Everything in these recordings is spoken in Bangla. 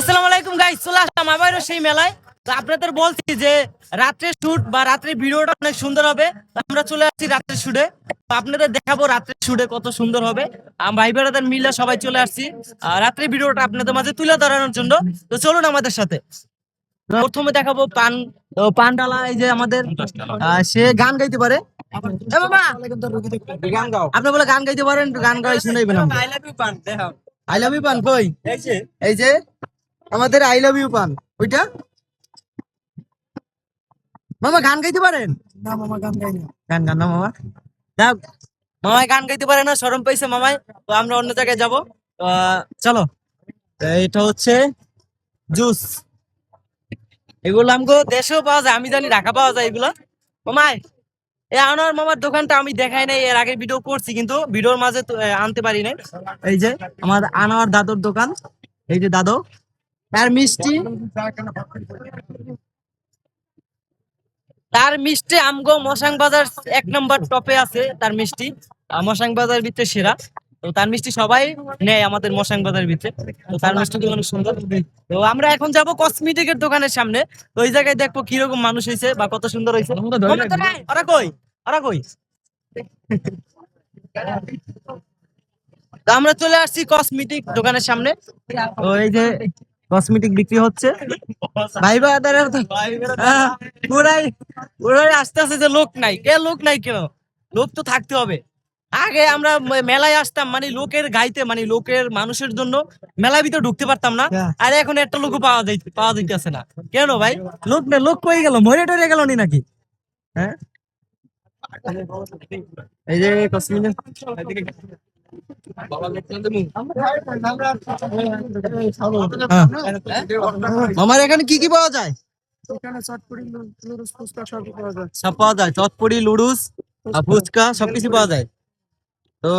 আসসালামু আলাইকুম গাইস, চলে আসলাম আবারও সেই মেলায়। তো আপনাদের বলছি যে রাত্রে শুট বা রাত্রে ভিডিওটা অনেক সুন্দর হবে। তো আমরা চলে আসছি রাত্রে শুটে। তো আপনাদের দেখাবো রাত্রে শুটে কত সুন্দর হবে। ভাই বেড়াদের মিলে সবাই চলে আসছি রাত্রে ভিডিওটা আপনাদের মাঝে তুলে ধরানোর জন্য। তো চলুন আমাদের সাথে। প্রথমে দেখাবো পান। তো পান ডালা এই যে আমাদের সে গান গাইতে পারে। এ বাবা, আপনি বলে গান গাইতে পারেন, গান গাই শুনাইবেন। আই লাভ ইউ পান কই? এই যে আমাদের আই লাভ ইউ পান ওইটা। মামা গান গাইতে পারেন? না মামা গান গাই না। গান গান না মামা। যাক, মামাই গান গাইতে পারে না, শরম পাইছে মামাই। তো আমরা অন্য জায়গায় যাবো। চলো। এটা হচ্ছে জুস। এগুলো আমগো দেশেও পাওয়া যায়, আমি জানি ঢাকা পাওয়া যায় এগুলো। মামাই, এই আনোয়ার মামার দোকানটা আমি দেখাই নাই, এর আগে ভিডিও করছি কিন্তু ভিডিওর মাঝে তো, আনতে পারি নাই। এই যে আমার আনোয়ার দাদুর দোকান। এই যে দাদু, আর মিষ্টি, তার মিষ্টি আমগো মশাং বাজার এক নম্বর টপে আছে তার মিষ্টি। মশাং বাজার ভিতরে সেরা। তো তার মিষ্টি সবাই নেয় আমাদের মশাং বাজার ভিতরে। তো তার মিষ্টি গুলো অনেক সুন্দর। তো আমরা এখন যাব কসমেটিকের দোকানের সামনে। তো ওই জায়গায় দেখবো কিরকম মানুষ হয়েছে বা কত সুন্দর হয়েছে। ওরা কই, ওরা কই? তো আমরা চলে আসছি কসমেটিক দোকানের সামনে। তো এই যে কসমেটিক বিক্রি হচ্ছে। ভাই বাদারের তো পুরাই পুরাই আস্তে আস্তে যে লোক নাই, লোক নাই কেন? লোক তো থাকতে হবে। আগে আমরা মেলায় আসতাম মানে লোকের গাইতে, মানে লোকের মানুষের জন্য মেলার ভিতরে ঢুকতে পারতাম না। আর এখন একটা লোকও পাওয়া যাইতেছে না কেন ভাই? লোক না, লোক কই গেল? মরে টরে গেল নি নাকি? হ্যাঁ, এই যে কসমেটিক। আমার এখানে কি কি পাওয়া যায়? এখানে চটপটি লুডুস ফুচকা সব পাওয়া যায়। সব পাওয়া যায়, চটপটি লুডুস ফুচকা সবকিছু পাওয়া যায়। তো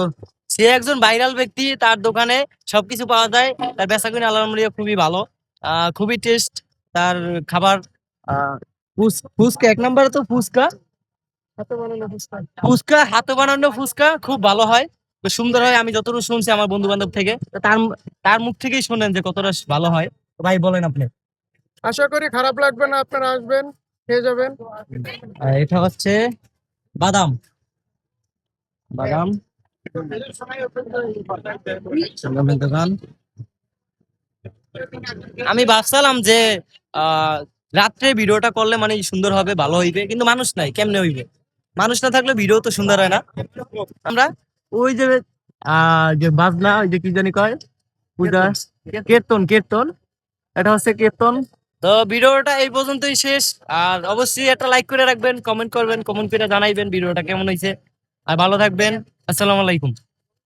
সে একজন ভাইরাল ব্যক্তি, তার দোকানে সবকিছু পাওয়া যায়। তার বেচাকেনা আলহামদুলিল্লাহ খুবই ভালো, খুবই টেস্ট তার খাবার। ফুচকা এক নম্বরে তো ফুচকা, হাতে বানানো ফুচকা। ফুচকা হাতে বানানো ফুচকা খুব ভালো হয়, খুব সুন্দর হয়। আমি যতটুকু শুনছি আমার বন্ধু বান্ধব থেকে, তো তার তার মুখ থেকেই শোনেন যে কতটা ভালো হয়। তো ভাই বলেন আপনি। আশা করি খারাপ লাগবে না, আপনারা আসবেন, খেয়ে যাবেন। এটা হচ্ছে বাদাম, বাদাম বাদামের দোকান। আমি ভাবছিলাম যে রাত্রে ভিডিওটা করলে মানে সুন্দর হবে, ভালো হইবে, কিন্তু মানুষ নাই, কেমনে হইবে? মানুষ না থাকলে ভিডিও তো সুন্দর হয় না। আমরা ওই যে যে বাজনা, ওই যে কি জানি কয়, পূজা, কীর্তন, কীর্তন, এটা হচ্ছে কীর্তন। তো ভিডিওটা এই পর্যন্তই শেষ। আর অবশ্যই একটা লাইক করে রাখবেন, কমেন্ট করবেন, কমেন্ট করে জানাইবেন ভিডিওটা কেমন হয়েছে। আর ভালো থাকবেন। আসসালামু আলাইকুম।